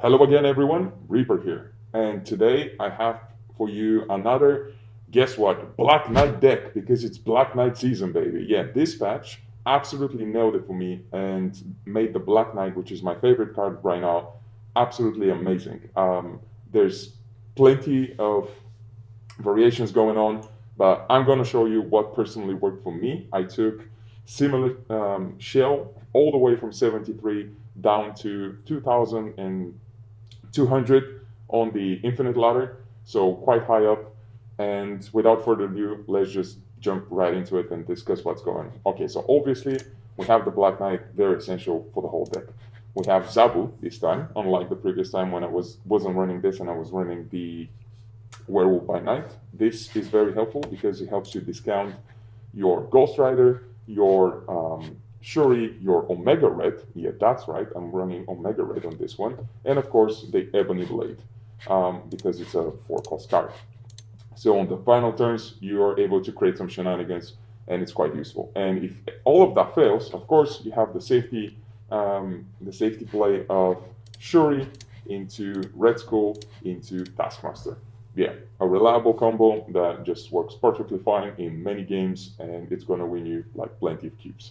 Hello again, everyone. Reaper here. And today I have for you another, guess what? Black Knight deck because it's Black Knight season, baby. Yeah, this patch absolutely nailed it for me and made the Black Knight, which is my favorite card right now, absolutely amazing. There's plenty of variations going on, but I'm going to show you what personally worked for me. I took similar shell all the way from 73 down to 2,200 on the infinite ladder, so quite high up. And without further ado, let's just jump right into it and discuss what's going on. Okay, so obviously we have the Black Knight, very essential for the whole deck. We have Zabu this time, unlike the previous time when I wasn't running this and I was running the Werewolf by Night. This is very helpful because it helps you discount your Ghost Rider, your Shuri, your Omega Red. Yeah, that's right. I'm running Omega Red on this one. And of course, the Ebony Blade because it's a 4-cost card. So on the final turns, you are able to create some shenanigans and it's quite useful. And if all of that fails, of course, you have the safety play of Shuri into Red Skull into Taskmaster. Yeah, a reliable combo that just works perfectly fine in many games and it's going to win you like plenty of cubes.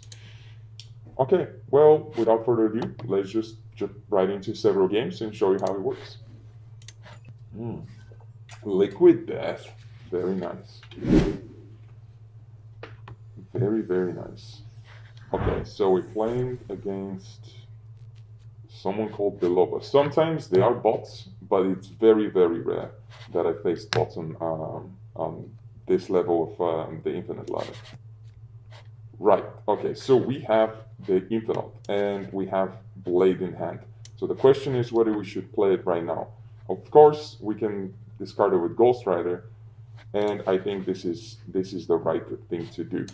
Okay, well, without further ado, let's just jump right into several games and show you how it works. Liquid Death, very nice. Very, very nice. Okay, so we're playing against someone called Beloba. Sometimes they are bots, but it's very, very rare that I face bots on this level of the Infinite Ladder. Right, okay, so we have the Infinite and we have Blade in hand. So the question is whether we should play it right now. Of course, we can discard it with Ghost Rider, and I think this is the right thing to do,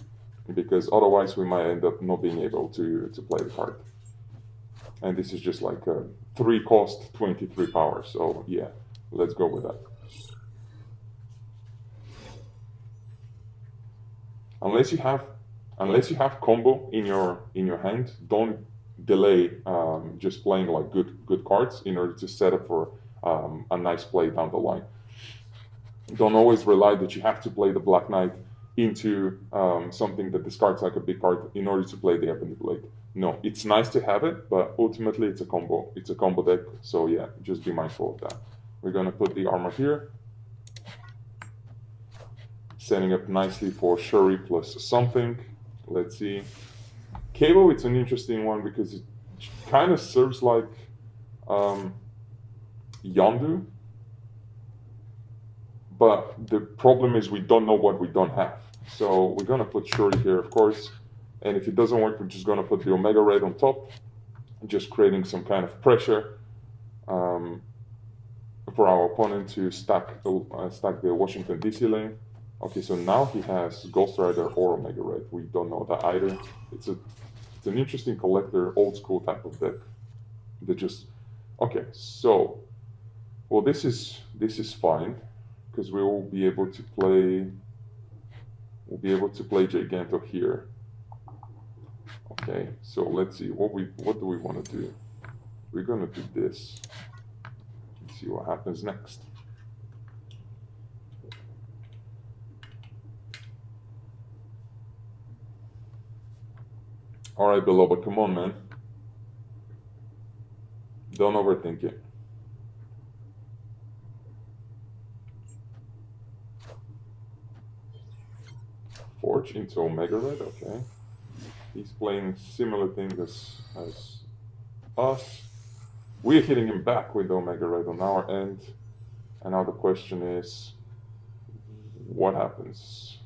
because otherwise we might end up not being able to play the card. And this is just like a 3-cost, 23 power. So yeah, let's go with that. Unless you have combo in your hand, don't delay just playing like good cards in order to set up for a nice play down the line. Don't always rely that you have to play the Black Knight into something that discards like a big card in order to play the Ebony Blade. No, it's nice to have it, but ultimately it's a combo. It's a combo deck, so yeah, just be mindful of that. We're gonna put the armor here, setting up nicely for Shuri plus something. Let's see. Cable, it's an interesting one because it kind of serves like Yondu, but the problem is we don't know what we don't have. So we're gonna put Shuri here, of course. And if it doesn't work, we're just going to put the Omega Red on top, just creating some kind of pressure for our opponent to stack the Washington DC lane. Okay, so now he has Ghost Rider or Omega Red. We don't know that either. It's an interesting collector, old school type of deck. That just okay. So, well, this is fine because we will be able to play. We'll be able to play Giganto here. Okay, so let's see what do we want to do. We're gonna do this. Let's see what happens next. All right, Beloba, come on, man. Don't overthink it. Forge into Omega Red, okay. He's playing similar things as us. We're hitting him back with Omega Red on our end. And now the question is, what happens?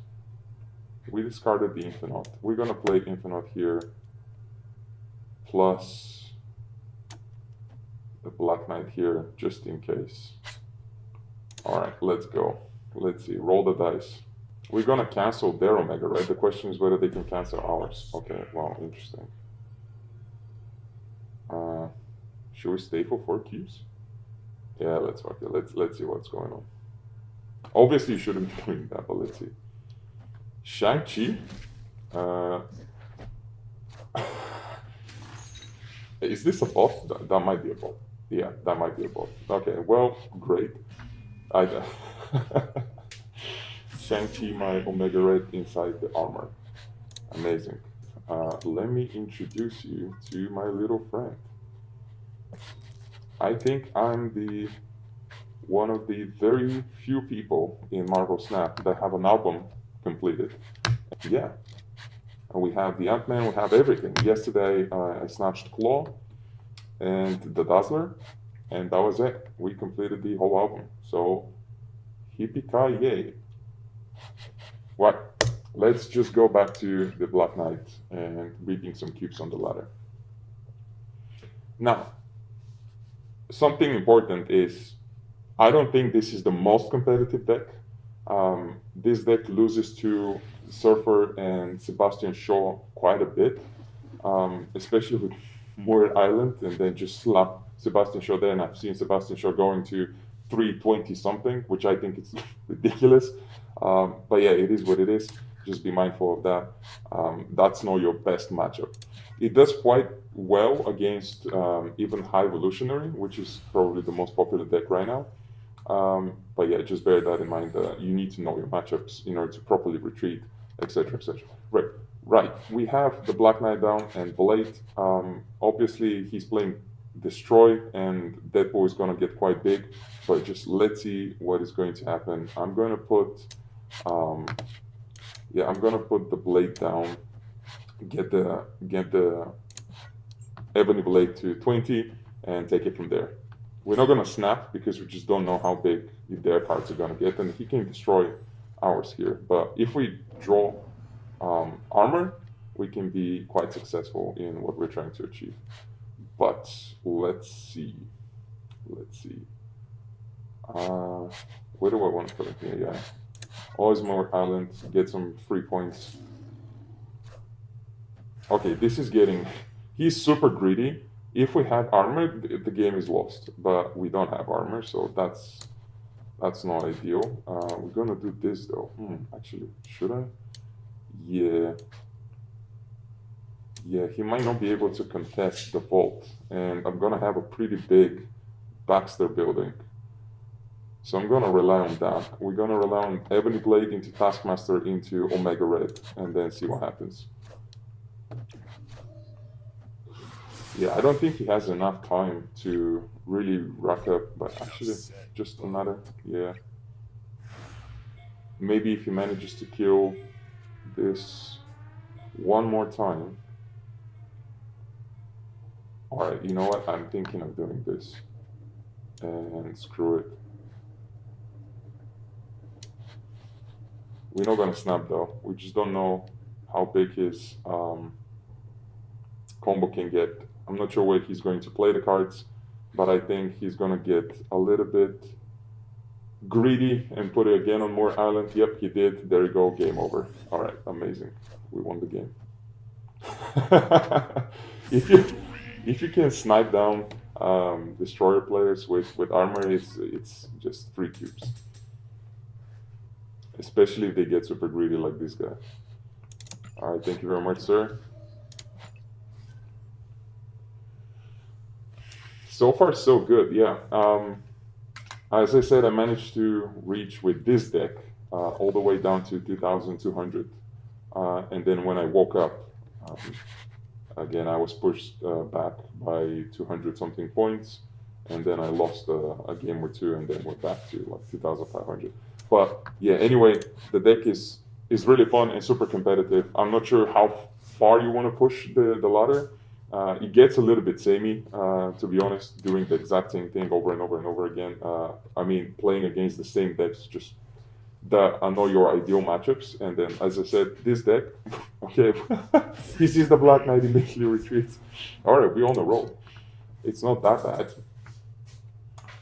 We discarded the Infinite. We're going to play Infinite here, plus the Black Knight here, just in case. All right, let's go. Let's see, roll the dice. We're gonna cancel their Omega Red. The question is whether they can cancel ours. Okay, wow, interesting. Should we stay for 4 cubes? Yeah, let's fuck it. Let's see what's going on. Obviously, you shouldn't be doing that, but let's see. Shang-Chi. Is this a bot? That might be a bot. Yeah, that might be a bot. Okay, well, great. I Shang-Chi my Omega Red inside the armor. Amazing. Let me introduce you to my little friend. I think I'm the one of the very few people in Marvel Snap that have an album completed. Yeah, and we have the Ant-Man, we have everything. Yesterday I snatched Claw and the Dazzler, and that was it. We completed the whole album. So, yippee-ki-yay. Right, let's just go back to the Black Knight and reading some cubes on the ladder. Now, something important is I don't think this is the most competitive deck. This deck loses to Surfer and Sebastian Shaw quite a bit, especially with Moore Island, and then just slap Sebastian Shaw there. And I've seen Sebastian Shaw going to 320 something, which I think is ridiculous. But yeah, it is what it is. Just be mindful of that. That's not your best matchup. It does quite well against even High Evolutionary, which is probably the most popular deck right now. But yeah, just bear that in mind. You need to know your matchups in order to properly retreat, etc., etc. Right. We have the Black Knight down and Blade. Obviously, he's playing Destroy, and Deadpool is going to get quite big. But just let's see what is going to happen. I'm going to put, I'm going to put the Blade down. Get the Ebony Blade to 20 and take it from there. We're not going to snap because we just don't know how big their cards are going to get, and he can destroy ours here. But if we draw armor, we can be quite successful in what we're trying to achieve. But let's see. Where do I want to put it here? Yeah. Osmore Island, get some free points. Okay, this is getting... He's super greedy. If we had armor, the game is lost. But we don't have armor, so that's not ideal. We're gonna do this though. Actually, should I? Yeah. Yeah, he might not be able to contest the vault. And I'm gonna have a pretty big Baxter building. So I'm gonna rely on that. We're gonna rely on Ebony Blade into Taskmaster into Omega Red, and then see what happens. Yeah, I don't think he has enough time to really rack up, but actually, just another, yeah. Maybe if he manages to kill this one more time. Alright, you know what? I'm thinking of doing this. And screw it. We're not gonna snap though. We just don't know how big his combo can get. I'm not sure where he's going to play the cards, but I think he's going to get a little bit greedy and put it again on Moore Island. Yep, he did. There you go. Game over. All right, amazing. We won the game. if you can snipe down destroyer players with armor, it's just 3 cubes. Especially if they get super greedy like this guy. All right, thank you very much, sir. So far, so good, yeah. As I said, I managed to reach with this deck all the way down to 2,200. And then when I woke up, again, I was pushed back by 200-something points. And then I lost a game or two, and then we're back to like 2,500. But yeah, anyway, the deck is really fun and super competitive. I'm not sure how far you want to push the ladder. It gets a little bit samey, to be honest, doing the exact same thing over and over and over again. I mean, playing against the same decks, just that are not your ideal matchups. And then, as I said, this deck, okay, he sees the Black Knight, immediately retreats. All right, we're on the roll. It's not that bad.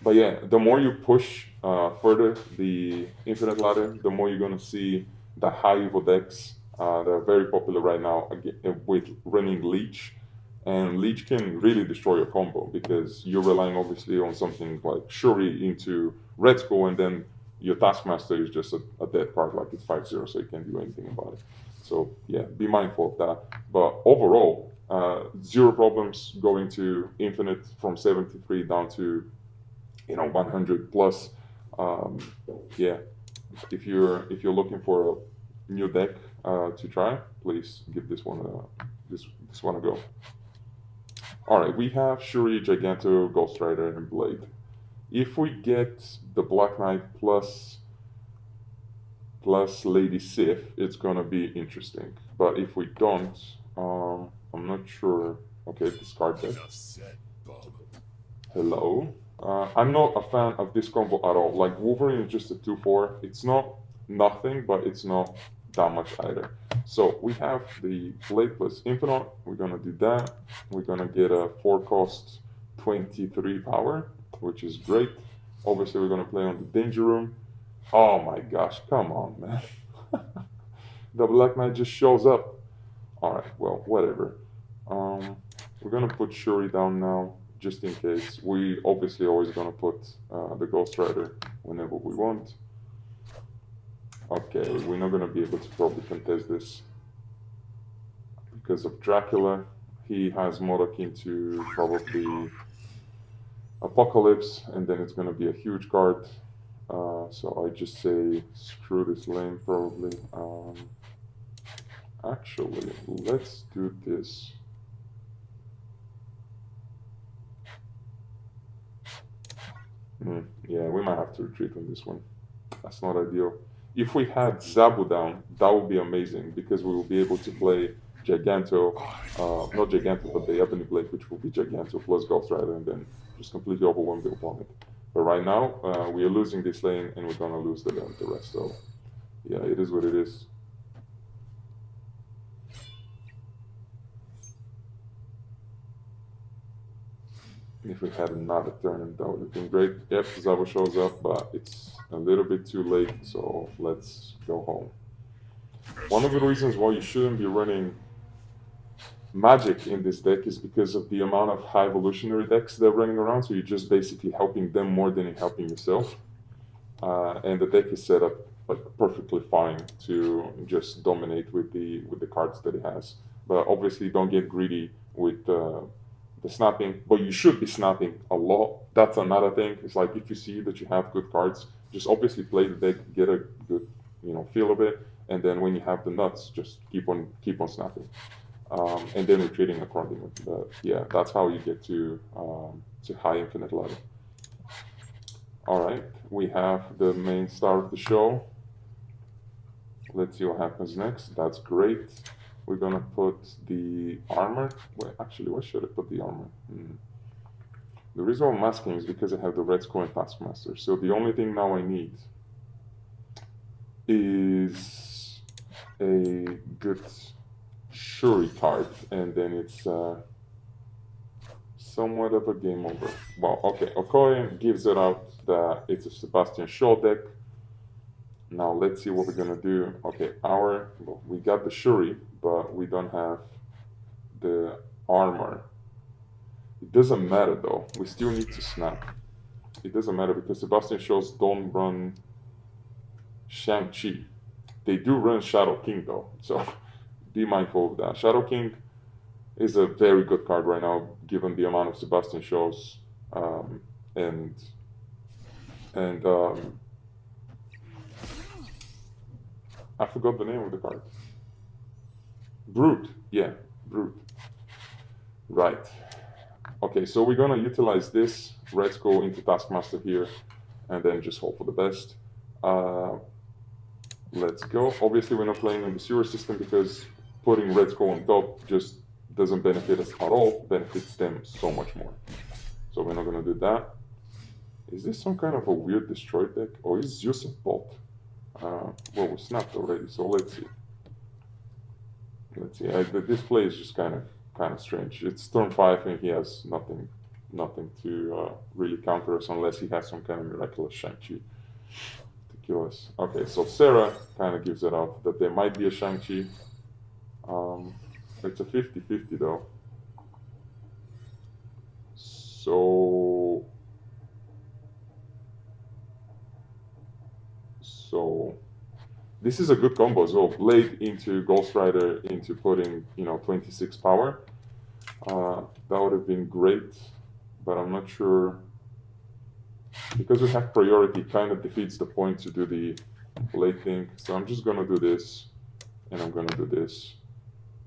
But yeah, the more you push further the Infinite Ladder, the more you're going to see the high evil decks that are very popular right now with running Leech. And Leech can really destroy your combo because you're relying obviously on something like Shuri into Red Skull, and then your Taskmaster is just a dead card, like it's 5-0, so you can't do anything about it. So yeah, be mindful of that. But overall, Zero problems going to infinite from 73 down to 100 plus. Um, yeah, if you're looking for a new deck to try, please give this one a go. All right, we have Shuri, Giganto, Ghost Rider, and Blade. If we get the Black Knight plus Lady Sif, it's gonna be interesting. But if we don't, I'm not sure. Okay, discard that. Hello. I'm not a fan of this combo at all. Like Wolverine is just a 2/4. It's not nothing, but it's not that much either. So we have the Blade plus Infinite. We're gonna do that. We're gonna get a 4-cost 23 power, which is great. Obviously, we're gonna play on the Danger Room. Oh my gosh, come on, man. The Black Knight just shows up. Alright, well, whatever. We're gonna put Shuri down now, just in case. We obviously always gonna put the Ghost Rider whenever we want. Okay, we're not gonna be able to probably contest this because of Dracula. He has Modok into probably Apocalypse, and then it's gonna be a huge card. So I just say screw this lane probably. Actually, let's do this. Yeah, we might have to retreat on this one. That's not ideal. If we had Zabu down, that would be amazing because we will be able to play Giganto, not Giganto, but the Ebony Blade, which will be Giganto plus Ghost Rider, and then just completely overwhelm the opponent. But right now, we are losing this lane, and we're gonna lose the rest. So, yeah, it is what it is. If we had another turn, that would have been great. Yep, Zabu shows up, but it's a little bit too late, so let's go home. One of the reasons why you shouldn't be running Magic in this deck is because of the amount of high evolutionary decks they're running around, so you're just basically helping them more than you're helping yourself. And the deck is set up like perfectly fine to just dominate with the cards that it has. But obviously, don't get greedy with the snapping. But you should be snapping a lot. That's another thing. It's like if you see that you have good cards, just obviously play the deck, get a good feel of it, and then when you have the nuts, just keep on snapping. And then retreating accordingly. But yeah, that's how you get to high infinite ladder. All right, we have the main star of the show. Let's see what happens next. That's great. We're gonna put the armor. Wait, actually, where should I put the armor? The reason I'm asking is because I have the Red Skull and Taskmaster. So the only thing now I need is a good Shuri card, and then it's somewhat of a game over. Well, okay, Okoye gives it out that it's a Sebastian Shaw deck. Now let's see what we're gonna do. Okay, we got the Shuri, but we don't have the armor. It doesn't matter though. We still need to snap. It doesn't matter because Sebastian Shaws don't run Shang-Chi. They do run Shadow King though, so be mindful of that. Shadow King is a very good card right now, given the amount of Sebastian Shaws and I forgot the name of the card. Brute, yeah, Brute. Right. Okay, so we're gonna utilize this Red Skull into Taskmaster here, and then just hope for the best. Let's go. Obviously, we're not playing in the sewer system because putting Red Skull on top just doesn't benefit us at all, benefits them so much more. So we're not gonna do that. Is this some kind of a weird destroy deck? Or is Zeus a bot? Well, we snapped already, so let's see. Let's see. The display is just kind of strange. It's turn 5 and he has nothing to really counter us unless he has some kind of miraculous Shang-Chi to kill us. Okay, so Sarah kind of gives it out that there might be a Shang-Chi. It's a 50-50 though. So this is a good combo as well. Blade into Ghost Rider into putting 26 power. That would have been great, but I'm not sure. Because we have priority, kind of defeats the point to do the late thing. So I'm just gonna do this, and I'm gonna do this,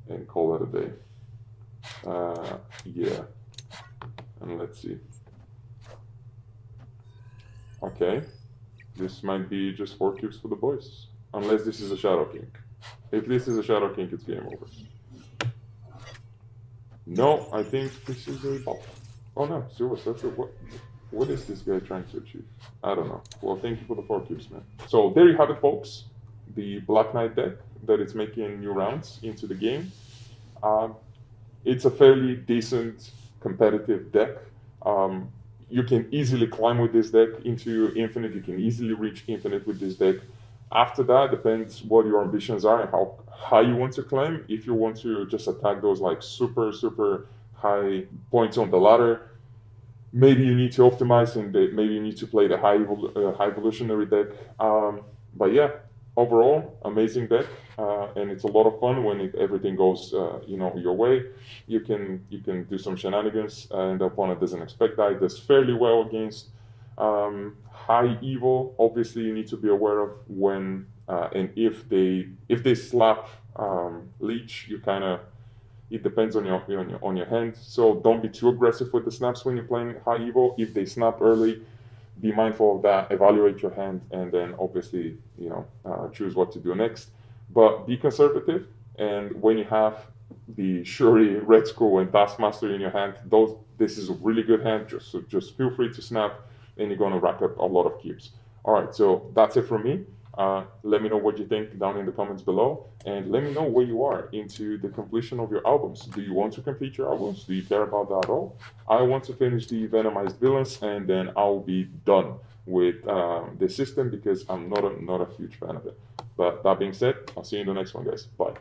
and call it a day. Yeah, and let's see. Okay, this might be just 4 cubes for the boys, unless this is a Shadow King. If this is a Shadow King, it's game over. No, I think this is a ball. Oh no, seriously, what is this guy trying to achieve? I don't know. Well, thank you for the 4 cubes, man. So there you have it, folks. The Black Knight deck that is making new rounds into the game. It's a fairly decent competitive deck. You can easily climb with this deck into infinite. You can easily reach infinite with this deck. After that, depends what your ambitions are and how high you want to climb. If you want to just attack those like super, super high points on the ladder, maybe you need to optimize and maybe you need to play the high evolutionary deck. But yeah, overall, amazing deck, and it's a lot of fun when everything goes your way. You can do some shenanigans, and the opponent doesn't expect that. It does fairly well against high evil. Obviously, you need to be aware of when and if they slap leech, you kind of, it depends on your hand. So don't be too aggressive with the snaps when you're playing high evil. If they snap early, be mindful of that. Evaluate your hand, and then obviously choose what to do next. But be conservative. And when you have the Shuri, Red Skull, and Taskmaster in your hand, this is a really good hand. Just feel free to snap, and you're going to rack up a lot of cubes. All right, so that's it from me. Let me know what you think down in the comments below, and let me know where you are into the completion of your albums. Do you want to complete your albums? Do you care about that at all? I want to finish the Venomized Villains, and then I'll be done with the system because I'm not a huge fan of it. But that being said, I'll see you in the next one, guys. Bye.